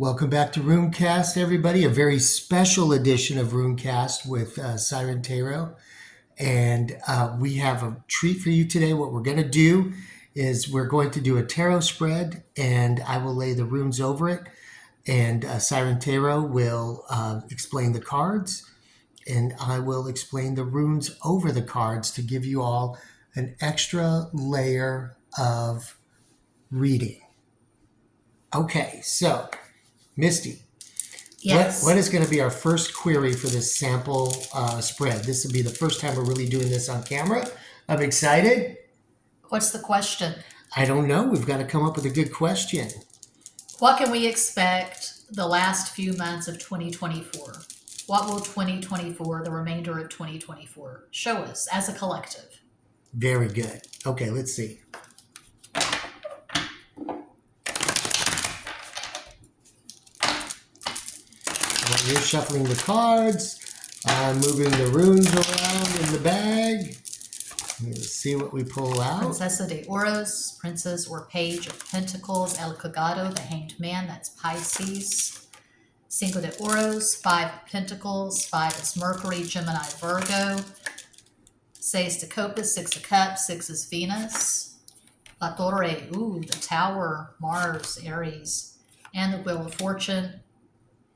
Welcome back to Runecast, everybody. A very special edition of Runecast with Siren Tarot. And we have a treat for you today. What we're going to do is we're going to do a tarot spread, and I will lay the runes over it. And Siren Tarot will explain the cards, and I will explain the runes over the cards to give you all an extra layer of reading. Okay, so Misty, Yes. what is going to be our first query for this sample spread? This will be the first time we're really doing this on camera. I'm excited. What's the question? I don't know. We've got to come up with a good question. What can we expect the last few months of 2024? What will 2024, the remainder of 2024, show us as a collective? Very good. Okay, let's see. You're shuffling the cards. I'm moving the runes around in the bag. Let's see what we pull out. Princesa de Oros, Princess or Page of Pentacles, El Cagado, the Hanged Man, that's Pisces. Cinco de Oros, Five of Pentacles, Five is Mercury, Gemini, Virgo. Seis de Copas, Six of Cups, Six is Venus. La Torre, the Tower, Mars, Aries. And the Wheel of Fortune,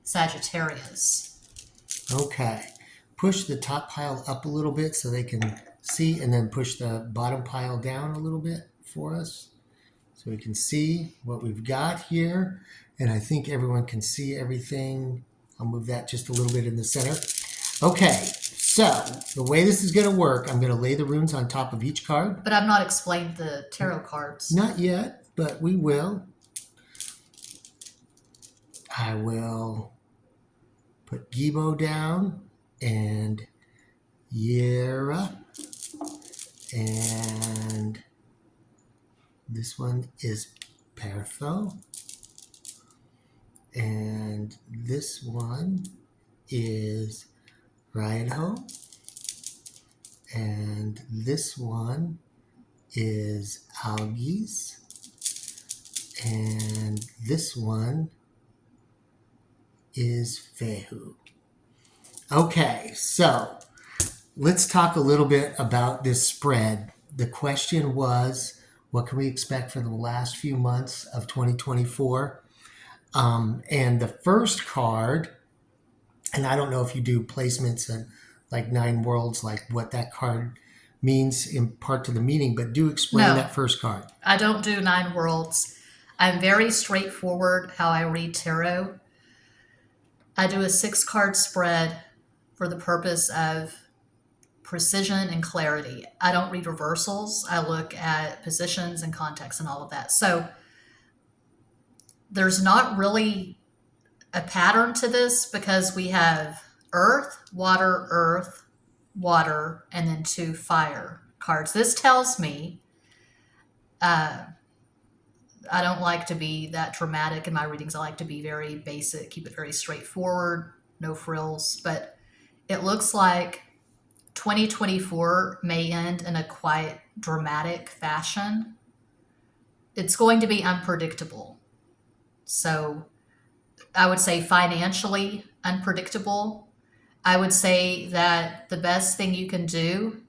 Sagittarius. Okay. Push the top pile up a little bit so they can see, and then push the bottom pile down a little bit for us so we can see what we've got here. And I think everyone can see everything. I'll move that just a little bit in the center. Okay, so the way this is going to work, I'm going to lay the runes on top of each card. But I've not explained the tarot cards. Not yet, but we will. I will put Gibo down and Yera, and this one is Pertho, and this one is Raiho, and this one is Algis, and this one is Fehu. Okay, so let's talk a little bit about this spread. The question was, what can we expect for the last few months of 2024? And the first card, and I don't know if you do placements and like Nine Worlds, like what that card means in part to the meaning, but do explain that first card. I don't do Nine Worlds. I'm very straightforward how I read tarot. I do a 6-card spread for the purpose of precision and clarity. I don't read reversals. I look at positions and context and all of that. So there's not really a pattern to this because we have earth, water, and then 2 fire cards. This tells me I don't like to be that dramatic in my readings. I like to be very basic, keep it very straightforward, no frills. But it looks like 2024 may end in a quite dramatic fashion. It's going to be unpredictable. So I would say financially unpredictable. I would say that the best thing you can do,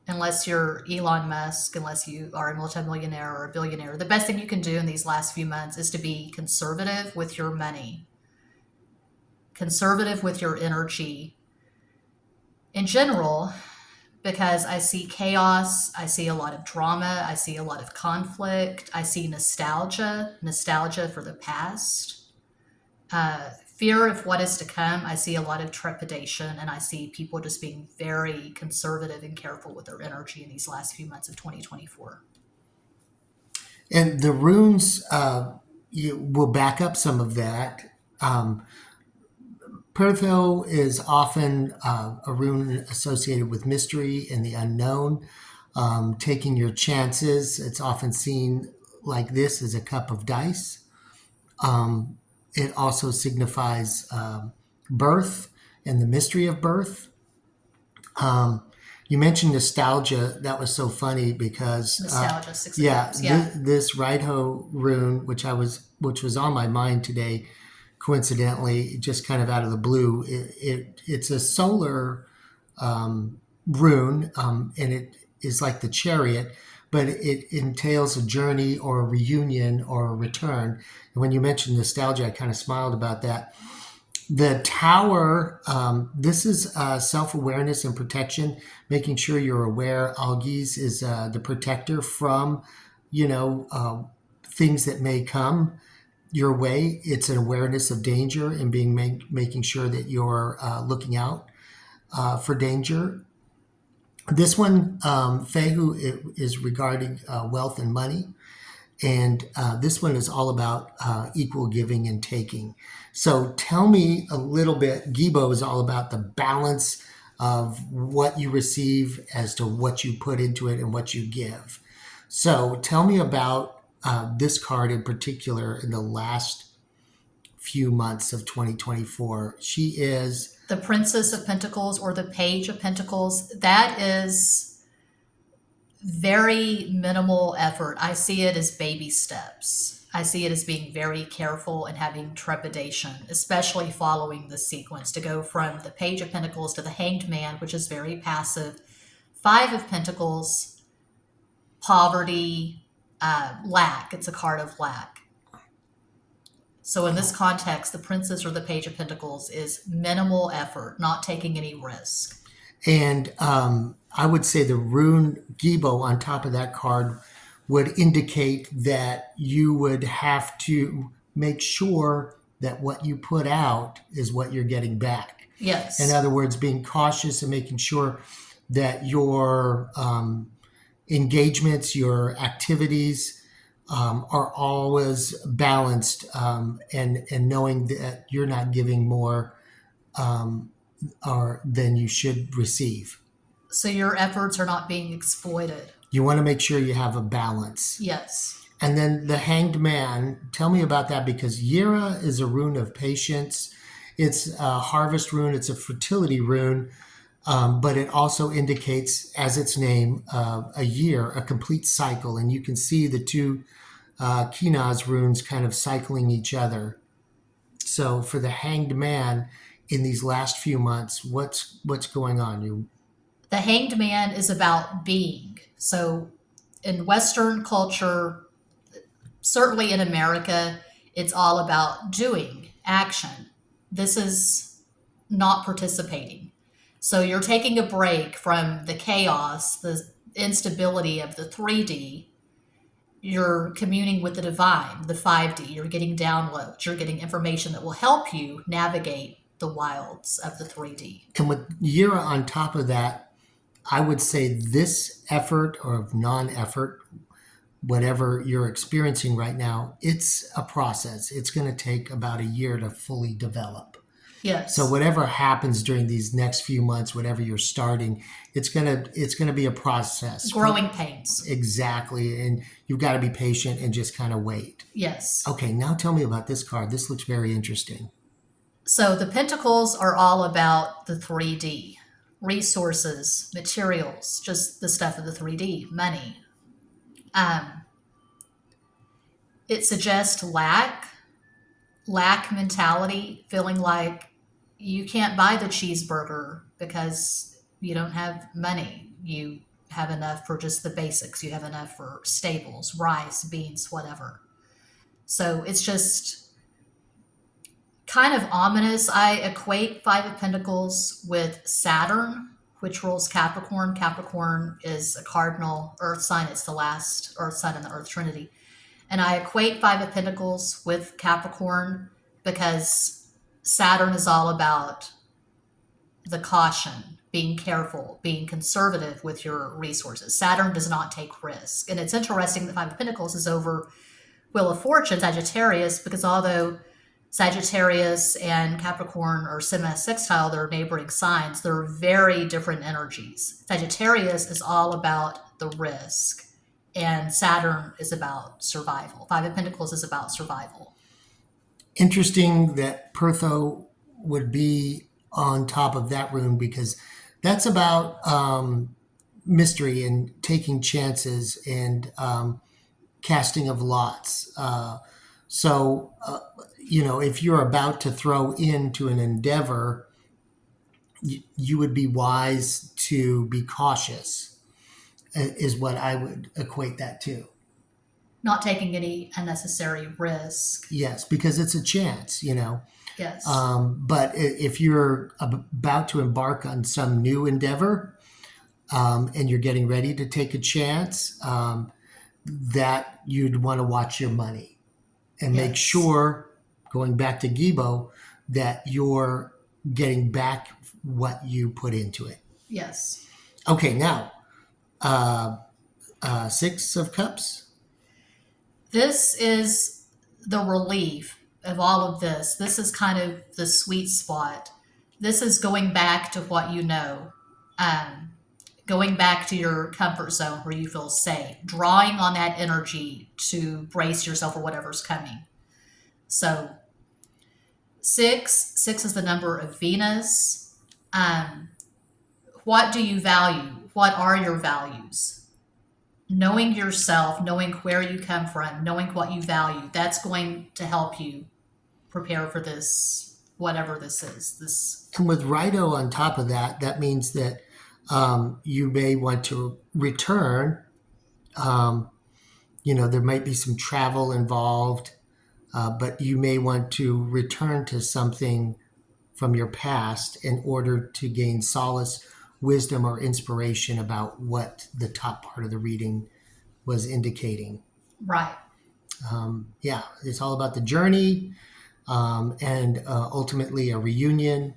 unless you're Elon Musk, unless you are a multimillionaire or a billionaire, the best thing you can do in these last few months is to be conservative with your money, conservative with your energy in general, because I see chaos, I see a lot of drama, I see a lot of conflict, I see nostalgia for the past, fear of what is to come. I see a lot of trepidation, and I see people just being very conservative and careful with their energy in these last few months of 2024. And the runes you will back up some of that. Pertho is often a rune associated with mystery and the unknown, taking your chances. It's often seen like this as a cup of dice. It also signifies birth and the mystery of birth. You mentioned nostalgia. That was so funny because nostalgia, Six of Cups. This Raiho rune, which was on my mind today, coincidentally, just kind of out of the blue. It's a solar rune, and it is like the chariot, but it entails a journey or a reunion or a return. And when you mentioned nostalgia, I kind of smiled about that. The tower, this is self-awareness and protection, making sure you're aware. Algiz is the protector from, things that may come your way. It's an awareness of danger and making sure that you're looking out for danger. This one, Fehu, is regarding wealth and money. And this one is all about equal giving and taking. So tell me a little bit. Gibo is all about the balance of what you receive as to what you put into it and what you give. So tell me about this card in particular in the last few months of 2024. She is The Princess of Pentacles, or the Page of Pentacles. That is very minimal effort. I see it as baby steps. I see it as being very careful and having trepidation, especially following the sequence, to go from the Page of Pentacles to the Hanged Man, which is very passive. Five of Pentacles, poverty, lack. It's a card of lack. So in this context, the Princess or the Page of Pentacles is minimal effort, not taking any risk. And I would say the rune Gibo on top of that card would indicate that you would have to make sure that what you put out is what you're getting back. Yes. In other words, being cautious and making sure that your engagements, your activities are always balanced, and knowing that you're not giving more or than you should receive. So your efforts are not being exploited. You want to make sure you have a balance. Yes. And then the Hanged Man, tell me about that, because Yira is a rune of patience. It's a harvest rune, it's a fertility rune, but it also indicates, as its name, a year, a complete cycle. And you can see the two Kinaz runes kind of cycling each other. So for the Hanged Man, in these last few months, what's going on? The Hanged Man is about being. So in Western culture, certainly in America, it's all about doing, action. This is not participating. So you're taking a break from the chaos, the instability of the 3D. You're communing with the divine, the 5D. You're getting downloads. You're getting information that will help you navigate the wilds of the 3D. And with Yira on top of that, I would say this effort or non-effort, whatever you're experiencing right now, it's a process. It's going to take about a year to fully develop. Yes. So whatever happens during these next few months, whatever you're starting, it's gonna be a process. Growing pains. Exactly. And you've got to be patient and just kind of wait. Yes. Okay, now tell me about this card. This looks very interesting. So the Pentacles are all about the 3D. Resources, materials, just the stuff of the 3D, money. It suggests lack mentality, feeling like you can't buy the cheeseburger because you don't have money. You have enough for just the basics. You have enough for staples, rice, beans, whatever. So it's just kind of ominous. I equate Five of Pentacles with Saturn, which rules Capricorn. Capricorn is a cardinal earth sign. It's the last earth sign in the earth trinity. And I equate Five of Pentacles with Capricorn because Saturn is all about the caution, being careful, being conservative with your resources. Saturn does not take risk. And it's interesting that Five of Pentacles is over Wheel of Fortune, Sagittarius, because although Sagittarius and Capricorn are semi-sextile, they're neighboring signs, they're very different energies. Sagittarius is all about the risk, and Saturn is about survival. Five of Pentacles is about survival. Interesting that Pertho would be on top of that rune, because that's about mystery and taking chances and casting of lots. So, if you're about to throw into an endeavor, you would be wise to be cautious, is what I would equate that to. Not taking any unnecessary risk. Yes, because it's a chance. Yes. But if you're about to embark on some new endeavor, and you're getting ready to take a chance, that you'd want to watch your money and make Yes. sure, going back to Gibo, that you're getting back what you put into it. Yes. Okay, now, uh, Six of Cups. This is the relief of all of this. This is kind of the sweet spot. This is going back to what you know, um, going back to your comfort zone where you feel safe, drawing on that energy to brace yourself for whatever's coming. So, six is the number of Venus. Um, what do you value? What are your values? Knowing yourself, knowing where you come from, knowing what you value, that's going to help you prepare for this, whatever this is. This, And with Rido on top of that, that means that you may want to return. Um, there might be some travel involved, but you may want to return to something from your past in order to gain solace, wisdom, or inspiration about what the top part of the reading was indicating. right. Yeah, it's all about the journey, and ultimately a reunion.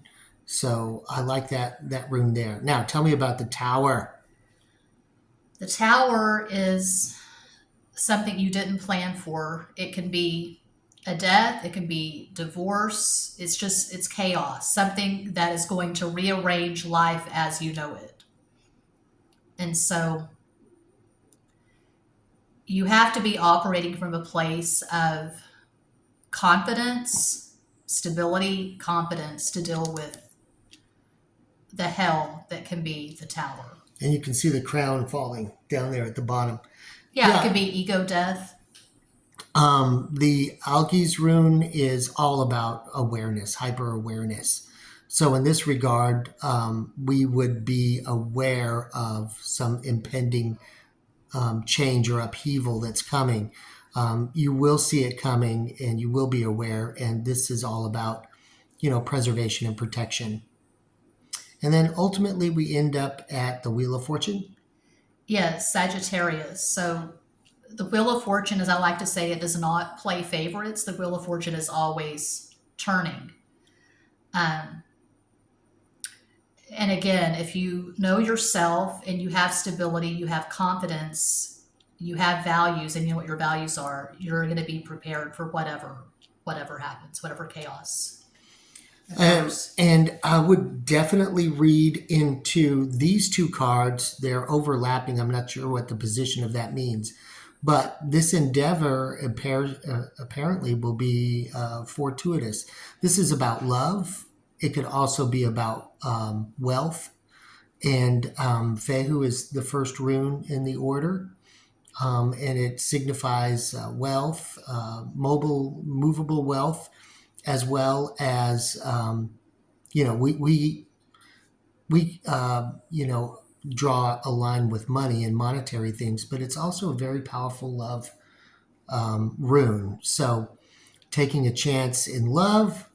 So I like that rune there. Now tell me about the tower. The tower is something you didn't plan for. It can be a death, it can be divorce. It's chaos, something that is going to rearrange life as you know it. And so you have to be operating from a place of confidence, stability, confidence to deal with the hell that can be the tower. And you can see the crown falling down there at the bottom. Yeah, it could be ego death. The Algi's rune is all about awareness, hyper awareness. So in this regard, we would be aware of some impending change or upheaval that's coming. You will see it coming, and you will be aware. And this is all about, preservation and protection. And then ultimately, we end up at the Wheel of Fortune. Yes, Sagittarius. So the Wheel of Fortune, as I like to say, it does not play favorites. The Wheel of Fortune is always turning. Um, and again, if you know yourself and you have stability, you have confidence, you have values, and you know what your values are, you're going to be prepared for whatever happens, whatever chaos occurs. And I would definitely read into these two cards. They're overlapping. I'm not sure what the position of that means. But this endeavor apparently will be fortuitous. This is about love. It could also be about wealth. And Fehu is the first rune in the order. And it signifies wealth, movable wealth, as well as, we draw a line with money and monetary things, but it's also a very powerful love rune. So taking a chance in love,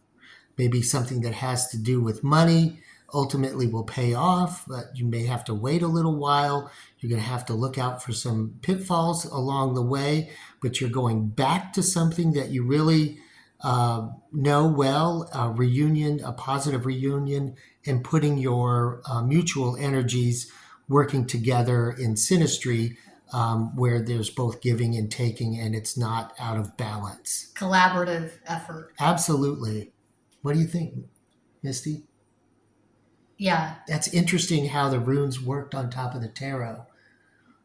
maybe something that has to do with money, ultimately will pay off, but you may have to wait a little while. You're going to have to look out for some pitfalls along the way, but you're going back to something that you really know well, a positive reunion, and putting your mutual energies working together in synastry, where there's both giving and taking, and it's not out of balance. Collaborative effort. Absolutely. What do you think, Misty? Yeah. That's interesting how the runes worked on top of the tarot.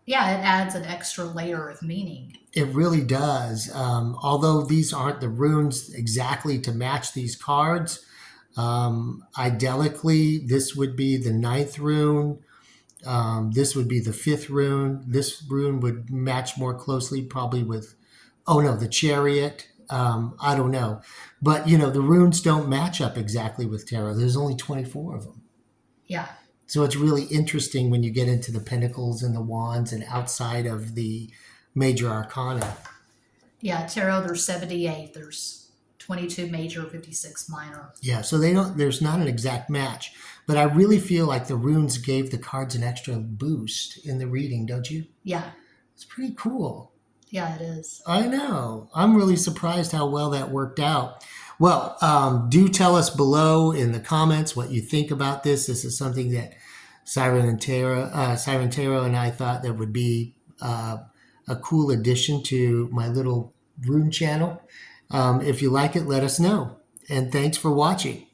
Yeah, it adds an extra layer of meaning. It really does. Although these aren't the runes exactly to match these cards, idolically, this would be the ninth rune. This would be the fifth rune. This rune would match more closely probably with, oh no, the chariot. I don't know. But, you know, the runes don't match up exactly with tarot. There's only 24 of them. Yeah. So it's really interesting when you get into the pentacles and the wands and outside of the major arcana. Yeah, tarot, there's 78. There's 22 major, 56 minor. Yeah, so there's not an exact match. But I really feel like the runes gave the cards an extra boost in the reading, don't you? Yeah. It's pretty cool. Yeah, it is. I know. I'm really surprised how well that worked out. Well, do tell us below in the comments what you think about this. This is something that Siren Tarot and I thought that would be a cool addition to my little rune channel. If you like it, let us know. And thanks for watching.